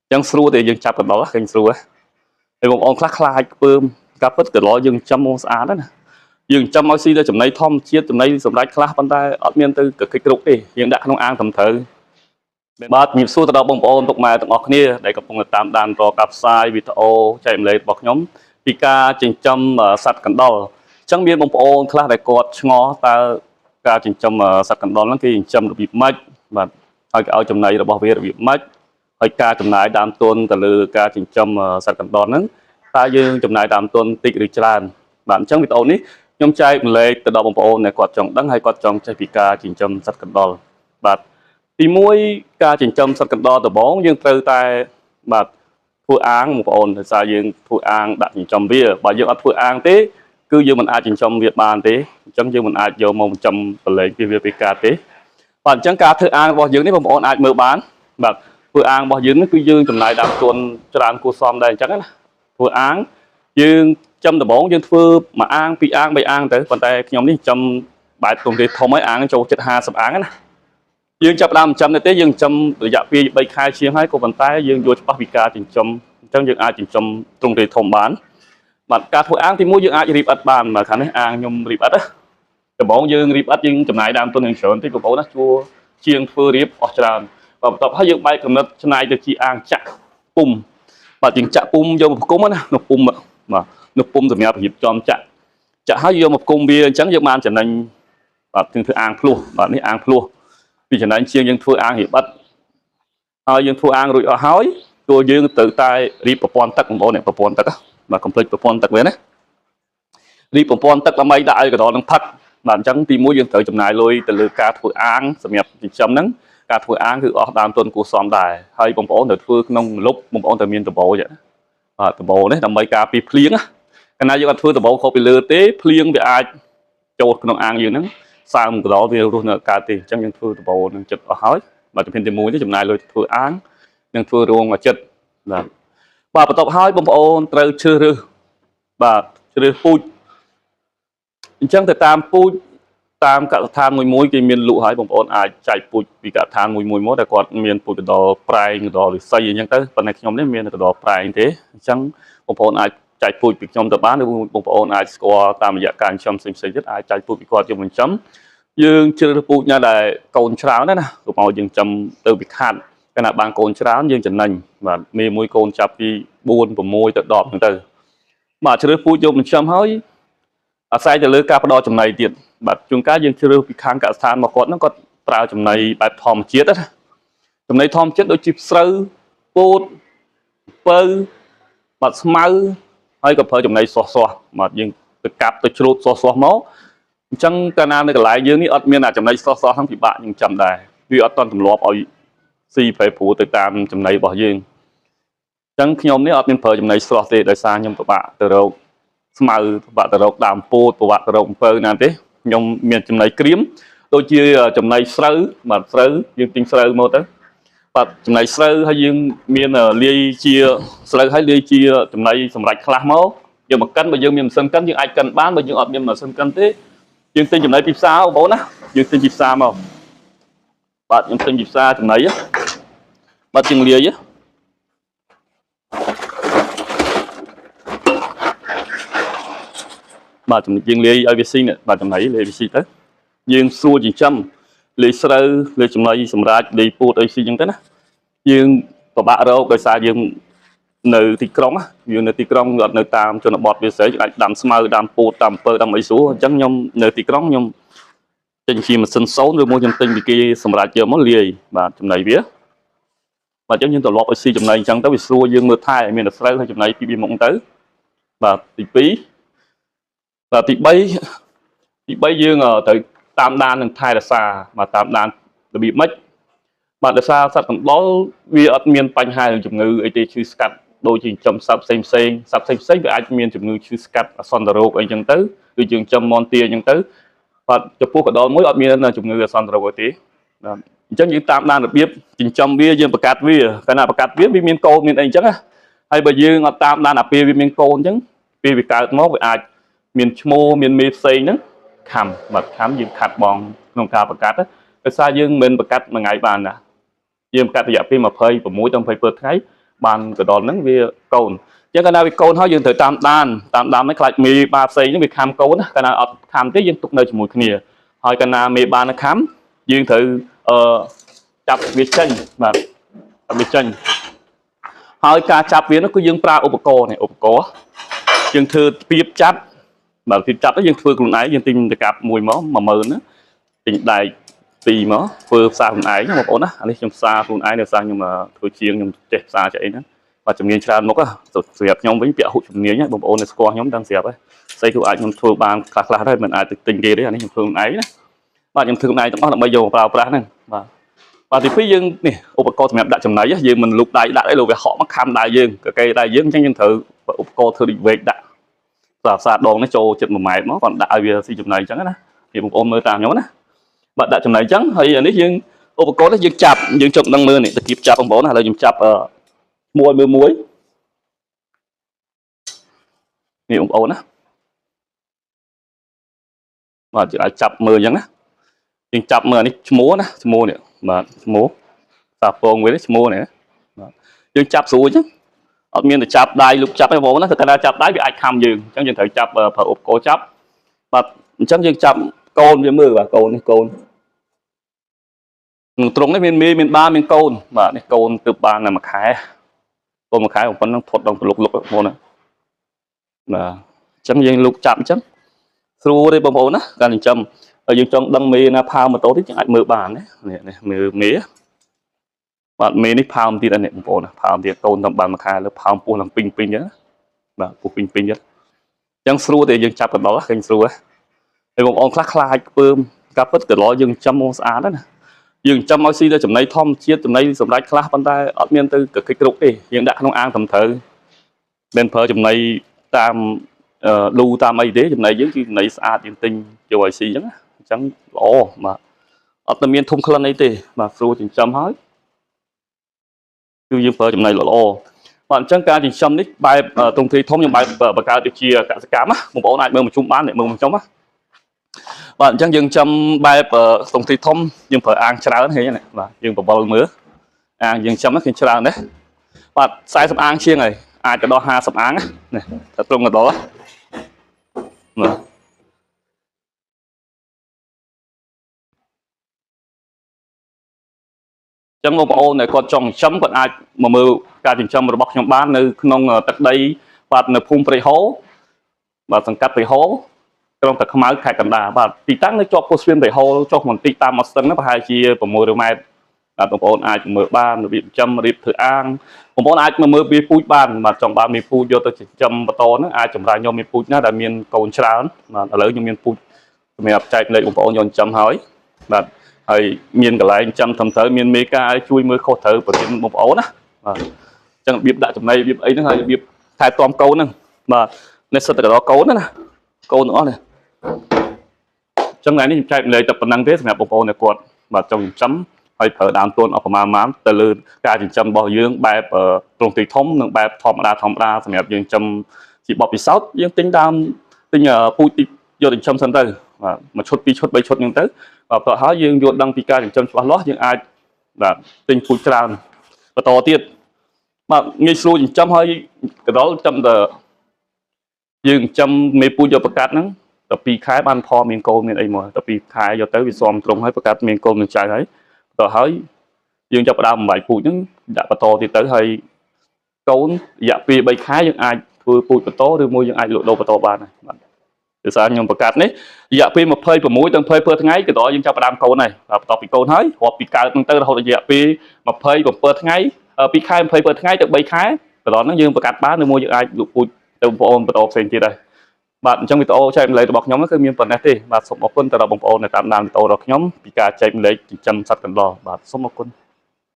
chẳng xua thì dương chập đó kênh xua thì một ông khác lại bơm cặp bất cứ lo dương chăm mong xã đó nè dương chăm ao xi ra chấm này thom chia chấm này chấm này khác bàn tay ở miền tây cực cái đi dương đã không ăn tầm thử bát nhịp xua từ đó bông ôn tục mà tụng ngọc nia để gặp phong tam đàn rò cặp sai video chạy lên bọc nhóm pika trình châm sạt cẩn đo chẳng biết bông ôn khác để cột ngó ta ca trình châm sạt cẩn đo lắm khi châm được bị mất và hai cái ao chấm này là bảo vệ được bị mất hai ca chấm này đam tuôn từ lư ca trình châm sạt cẩn đo nứng ta dương chấm này đam tuôn tịch được tràn bạn chẳng video ní nhóm trai lên từ đó bông ôn này quạt trồng đắng hay quạt trồng trai pika trình châm sạt cẩn đo bạn thì mỗi ca chỉnh châm sắt cẩn đo từ bóng nhưng từ tại mà phụ án một ổn thì sao dương phụ án đặt chỉnh châm bia và dương ăn phụ án thế cứ dương mình ai chỉnh châm việt bàn thế chẳng dương mình ai vô mong châm lấy cái việc ca thế và chẳng ca thứ án bao dương đấy một ổn ai mở bán và phụ án bao dương nó cứ dương chấm này đạp tuần tràn cô xóm đây chắc á phụ án dương châm từ bóng dương phư mà an bị an bị an tới còn tay nhóm đi châm bài tuần thì không mấy án cho chết hà sập án á dương chập đam châm này dương châm từ dạ phi bay khai chiếm hai cô vận tải dương vô bắc việt ca chỉnh châm trong dương ai chỉnh châm trung thì thông bán bạn ca thôi án thì mua dương ai rịp ắt bàn mà khả năng ăn nhung rịp ắt á cái bóng dương rịp ắt dương chấm này đam tuần hình sớm thì cái bóng nó chua chiên phơi rịp ở tràn và tập hai dương bay cầm nó chân này từ chị ăn chặt pum và chỉnh chặt pum vô một cúng á nó pum mà nó pum từ nhà hiệp chom chặt chặt hai vô một cung bia trắng dương man trở nên và thường thường ăn luôn vàនេះăn luôn vìฉะนั้นជាងយើងធ្វើអាងរៀបអត់ហើយយើងធ្វើអាងរួចអស់ហើយគួរយើងទៅតែរៀបប្រព័ន្ធទឹកបងប្អូននេះប្រព័ន្ធទឹកបាទកុំភ្លេចប្រព័ន្ធទឹកវាណារៀបប្រព័ន្ធទឹកដើម្បីដាក់ឲ្យកណ្ដុរនឹងផឹកបាទអញ្ចឹងទីមួយយើងត្រូវចំណាយលុយទៅលើការធ្វើអាងសម្រាប់ចិញ្ចឹមហ្នឹងការធ្វើអាងគឺអស់ដើមទុនគួរសមដែរហើយបងប្អូនត្រូវធ្វើក្នុងលុបបងប្អូនត្រូវមានដបោចបាទដបោនេះដើម្បីការពីភ្លៀងណាកាលណាយើងអត់ធ្វើដបោខុសពីលើទេភ្លៀងវាអាចចូលក្នុងអាងយើងហ្នឹងសើមកដោវារស់នៅកើតទេអញ្ចឹងយើងធ្វើដបូលនឹងចិត្តអស់ហើយបាទជំហានទី1នេះចំណាយលុយធ្វើអាងនិងធ្វើរោងមកចិត្តបាទបន្ទាប់ហើយបងប្អូនត្រូវជ្រើសរើសបាទជ្រើសពូជអញ្ចឹងទៅតាមពូជតាមកសិដ្ឋានមួយគេមានលក់ហើយបងប្អូនអាចចែកពូជពីកសិដ្ឋានមួយមកដែលគាត់មានពូជកដោប្រែងកដោឫស្សីអញ្ចឹងទៅប៉ុន្តែខ្ញុំនេះមានកដោប្រែងទេអញ្ចឹងបងប្អូនអាចចែកពូជពីខ្ញុំទៅបានឬបងប្អូនអាចស្គាល់តាមរយៈការចិញ្ចឹមផ្សេងៗទៀតអាចចែកពូជពីគាត់យកមកចិញ្ចឹមយើងជ្រើសរើសពូជណាដែលកូនច្រើនណាកុំឲ្យយើងចិញ្ចឹមទៅពីខាត់កាលណាបានកូនច្រើនយើងចំណេញបាទមេមួយកូនចាប់ពី4 6ទៅ10ហ្នឹងទៅបាទជ្រើសពូជយកមកចិញ្ចឹមហើយអាស្រ័យទៅលើការផ្ដល់ចំណីទៀតបាទជួនកាលយើងជ្រើសពីខាងកសិដ្ឋានមកគាត់ហ្នឹងគាត់ប្រើចំណីបែបធម្មជាតិណាចំណីធម្មជាតិដូចជាស្រូវពោតពៅបាទស្មៅហើយក៏ប្រើចំណីសោះបាទយើងទៅកាប់ទៅជ្រូតសោះមកអញ្ចឹងកាលណានៅកន្លែងយើងនេះអត់មានចំណីសោះហ្នឹងពិបាកយើងចាំដែរវាអត់តន់ទម្លាប់ឲ្យស៊ីប្រែប្រួលទៅតាមចំណីរបស់យើងអញ្ចឹងខ្ញុំនេះអត់មានប្រើចំណីស្រស់ទេដោយសារខ្ញុំពិបាកទៅរកស្មៅពិបាកទៅរកដើមពោតពិបាកទៅរកអំពៅណាទេខ្ញុំមានចំណីក្រៀមដូចជាចំណីស្រូវបាទស្រូវយើងទិញស្រូវមកទៅបាទចំណីស្រូវហើយយើងមានលាយជាស្រូវហើយលាយជាចំណីសម្រាប់ខ្លះមកយើងមកកិនបើយើងមានម៉ាស៊ីនកិនយើងអាចកិនបានបើយើងអត់មានម៉ាស៊ីនកិនទេយើងទិញចំណីពីផ្សារបងប្អូនណាយើងទិញពីផ្សារមកបាទខ្ញុំទិញពីផ្សារចំណីបាទជាងលាយបាទចំណីជាងលាយឲ្យវាស៊ីបាទចំណីលាយវាស៊ីទៅយើងសួរចិញ្ចឹមលាយស្រូវលាយចំណីសម្រាប់លាយពោតអីស៊ីអញ្ចឹងទៅណាយើងពិបាករកដោយសារយើងនៅទីក្រុងយើងនៅទីក្រុងអត់នៅតាមជនបទវាស្រីអាចដាំស្មៅដាំពោតដាំពើដាំអីស្រួលអញ្ចឹងខ្ញុំនៅទីក្រុងខ្ញុំទិញជាម៉ាស៊ីនសូនឬមួយខ្ញុំទិញពីគេសម្រាប់យកមកលាយបាទចំណីវាបាទអញ្ចឹងយើងត្រឡប់ឲ្យស៊ីចំណីអញ្ចឹងទៅវាស្រួលយើងមើលថែមានតែស្រូវហើយចំណីពីវាមកទៅបាទទី2បាទទី3យើងត្រូវតាមដាននឹងថែរក្សាបាទតាមដានរបៀបម៉េចបាទដោយសារសត្វកណ្ដុរវាអត់មានបញ្ហានឹងជំងឺអីទេឈឺស្កាត់ដូចជាចិញ្ចឹមសត្វផ្សេងសត្វផ្សេងវាអាចមានជំងឺឈឺស្កាត់អសន្នរោគអីចឹងទៅដូចយើងចិញ្ចឹមមន់ទាអញ្ចឹងទៅបាទចំពោះកណ្ដុរមួយអត់មានជំងឺអសន្នរោគអីទេបាទអញ្ចឹងយើងតាមដានរបៀបចិញ្ចឹមវាយើងបង្កាត់វាកាលណាបង្កាត់វាមានកូនមានអីអញ្ចឹងហើយបើយើងអត់តាមដានអាពេលវាមានកូនអញ្ចឹងពេលវាកើតមកវាអាចមានឈ្មោះមានមេផ្សេងហ្នឹងខំបាទខំយើងខាត់បងក្នុងការបង្កាត់ដោយសារយើងមិនបង្កាត់មួយថ្ងៃបានណាយើងបង្កាត់រយៈពេល26 ទៅ 27 ថ្ងៃ ban cái đó nó vì cồn chứ cái nào vì cồn họ dừng thử tam đan mấy lại mì ba xây những việc khám cồn cái nào khám cái dân tục nơi mùi kia hỏi cái nào mì ba nó khám dừng thử chập việc chân mà việc chân hỏi cả chập việc nó cứ dừng praឧបករណ៍យើងធ្វើពីបចាប់បើពីបចាប់យើងធ្វើខ្លួនឯងយើងទិញទៅកាប់មួយមក10000ណាទិញដែក2មកធ្វើផ្សារខ្លួនឯងបងប្អូនណាអានេះខ្ញុំផ្សារខ្លួនឯងនៅផ្សារខ្ញុំធ្វើជាងខ្ញុំចេះផ្សារចេះអីហ្នឹងបាទជំនាញច្រើនមុខសម្រាប់ខ្ញុំវិញពាក់ហុកជំនាញបងប្អូននៅស្គាល់ខ្ញុំដឹងស្រាប់ហើយស្អីគឺអាចខ្ញុំធ្វើបានខ្លះដែរមិនអាចទៅទិញគេទេអានេះខ្ញុំធ្វើខ្លួនឯងណាបាទខ្ញុំធ្វើខ្លួនឯងទាំងអស់ដើម្បីយកមកប្រើប្រាស់ហ្នឹងបាទទី2យើងនេះឧបករណ៍សម្រាប់ដាក់ចំណីយើងមិនលូកដៃដាក់អីលោកវាហក់មកខំដៃយើងគេដៃយើងអញ្ចឹងយើងត្រូវឧបករណ៍ធ្វើដូចវែកដាក់ផ្សារដងនេះចូលចិត្ត1ម៉ែត្រមកគាត់ដាក់ឲ្យវាស៊ីចំណីអញ្ចឹងណាពីបងប្អូនមើលតាមខ្ញុំណាបាទដាក់ចំណីអញ្ចឹងហើយអានេះយើងឧបករណ៍នេះយើងចាប់យើងចុចនឹងមើលនេះតាគៀបចាប់បងប្អូនណាឥឡូវខ្ញុំចាប់មួយនេះបងប្អូនណាបាទយើងអាចចាប់មើលអញ្ចឹងណាយើងចាប់មើលនេះឈ្មោះណាឈ្មោះនេះបាទឈ្មោះតាពងវានេះឈ្មោះនេះបាទយើងចាប់ស្រួលអញ្ចឹងអត់មានតែចាប់ដៃលុបចាប់ទេបងប្អូនណាតែចាប់ដៃវាអាចខំយើងអញ្ចឹងយើងត្រូវចាប់ប្រើឧបករណ៍ចាប់បាទអញ្ចឹងយើងចាប់កូនវាមើលបាទកូននេះកូនត្រង់នេះមានមេមានបាមានកូនបាទនេះកូនទើបបានតែមួយខែកូនមួយខែប៉ុណ្ណឹងផុតដល់ប្រលុកបងប្អូនណាបាទអញ្ចឹងយើងលុបចាប់អញ្ចឹងស្រួលទេបងប្អូនណាការចិញ្ចឹមហើយយើងចង់ដឹងមេណាផើម៉ូតូទៀតយើងអាចមើលបានណានេះមើលមេបាទមេនេះផើមទៀតអានេះបងប្អូនណាផើមទៀតកូនតាមបានមួយខែលើផើមពោះឡើងពីងអញ្ចឹងបាទពោះពីងអញ្ចឹងស្រួលទេយើងចាប់កណ្ដុរឃើញស្រួលហើយបងប្អូនខ្លះខ្លាចពើមការពិតកន្លោយើងចិញ្ចឹមមកស្អាតណាយើងចិញ្ចឹមឲ្យស៊ីទៅចំណីធម្មជាតិចំណីសម្រាប់ខ្លះប៉ុន្តែអត់មានទៅកិច្ចគ្រប់ទេយើងដាក់ក្នុងអាងត្រឹមត្រូវមិនប្រើចំណីតាមលូតាមអីទេចំណីយើងគឺចំណីស្អាតយើងទិញយកឲ្យស៊ីអញ្ចឹងល្អបាទអត់តែមានធំក្លិនអីទេបាទស្រួលចិញ្ចឹមហើយគឺយើងប្រើចំណីល្អបាទអញ្ចឹងការចិញ្ចឹមនេះបែបទ្រង់ទ្រាយធំខ្ញុំបែបបង្កើតជាកសិកម្មណាបងប្អូនអាចមើលមកជុំបានមើលមកជុំណាបាទអញ្ចឹងយើងចិញ្ចឹមបែបទ្រង់ទ្រាយធំយើងប្រើអាងច្រើនហេណាបាទយើងបបលមើលអាងយើងចិញ្ចឹមគឺច្រើនដែរបាទ40អាងជាងហើយអាចទៅដល់50អាងណាតែត្រង់ទៅដល់បាទចឹងបងប្អូនដែលគាត់ចង់ចិញ្ចឹមគាត់អាចមកមើលការចិញ្ចឹមរបស់ខ្ញុំបាននៅក្នុងទឹកដីបាទនៅភូមិព្រៃហូរបាទសង្កាត់ព្រៃហូរក្រុងតាខ្មៅខេត្តកណ្ដាលបាទទីតាំងនៅជាប់ពោះស្ពានព្រៃហូរចុះបន្តិចតាមមកស្ទឹងប្រហែលជា600ម៉ែត្របាទបងប្អូនអាចមើលបានរបៀបចិញ្ចឹមរៀបធ្វើអាងបងប្អូនអាចមកមើលវាពូជបានបាទចង់បានវាពូជយកទៅចិញ្ចឹមបន្តហ្នឹងអាចចម្រាញយកវាពូជណាដែលមានកូនច្រើនបាទឥឡូវខ្ញុំមានពូជសម្រាប់ចែកលេខបងប្អូនយកចិញ្ចឹមហើយបាទហើយមានកន្លែងចាំត្រឹមត្រូវមានមេការជួយមើលខុសត្រូវប្រធានបងប្អូនណាបាទអញ្ចឹងរបៀបដាក់ចំណីរបៀបអីហ្នឹងហើយរបៀបថែទាំកូនហ្នឹងបាទនេះសិតតែដល់កូនណាកូនទាំងអស់នេះអញ្ចឹងថ្ងៃនេះខ្ញុំចែកម្លែកតែប៉ុណ្្នឹងទេសម្រាប់បងប្អូនដែលគាត់បាទចង់ចិញ្ចឹមហើយប្រើដើមទុនអស់ប្រមាណទៅលើការចិញ្ចឹមរបស់យើងបែបទ្រង់ទ្រាយធំនិងបែបធម្មតាសម្រាប់យើងចិញ្ចឹមជាបបពិសោធន៍យើងទិញពូជយកចិញ្ចឹមសិនទៅបាទមួយឈុត2ឈុត3ឈុតហ្នឹងទៅបាទព្រោះហើយយើងយល់ដឹងពីការចិញ្ចឹមច្បាស់លាស់យើងអាចបាទទិញពូជច្រើនបន្តទៀតបាទងាយស្រួលចិញ្ចឹមហើយកណ្ដុរចាំតែយើងចិញ្ចឹមមេពូជយកប្រកាត់ហ្នឹងដល់2ខែបានផលមានកូនមានអីមកដល់2ខែយកទៅវាស៊ាំត្រង់ហើយប្រកាត់មានកូនមានចៅហើយបន្តហើយយើងចាប់ផ្ដើមបំបែកពូជហ្នឹងដាក់បន្តទៀតទៅហើយកូនរយៈពេល3ខែយើងអាចធ្វើពូជបន្តឬមួយយើងអាចលក់ដូរបន្តបានហើយបាទដោយសារខ្ញុំប្រកាសនេះរយៈពេល26ដល់27ថ្ងៃក៏ដល់យើងចាប់ផ្ដើមកូនហើយបន្ទាប់ពីកូនហើយរាប់ពីកើតហ្នឹងទៅរហូតរយៈពេល27ថ្ងៃ2ខែ27ថ្ងៃទៅ3ខែក៏ដល់ហ្នឹងយើងប្រកាសបានឬមួយយើងអាចលក់ពូជទៅបងប្អូនបន្តផ្សេងទៀតហើយបាទអញ្ចឹងវីដេអូចែកម្លែករបស់ខ្ញុំគឺមានប៉ុណ្ណេះទេបាទសូមអរគុណទៅដល់បងប្អូនដែលតាមដានវីដេអូរបស់ខ្ញុំពីការចែកម្លែកចិញ្ចឹមសត្វកណ្ដុរបាទសូមអរគុណ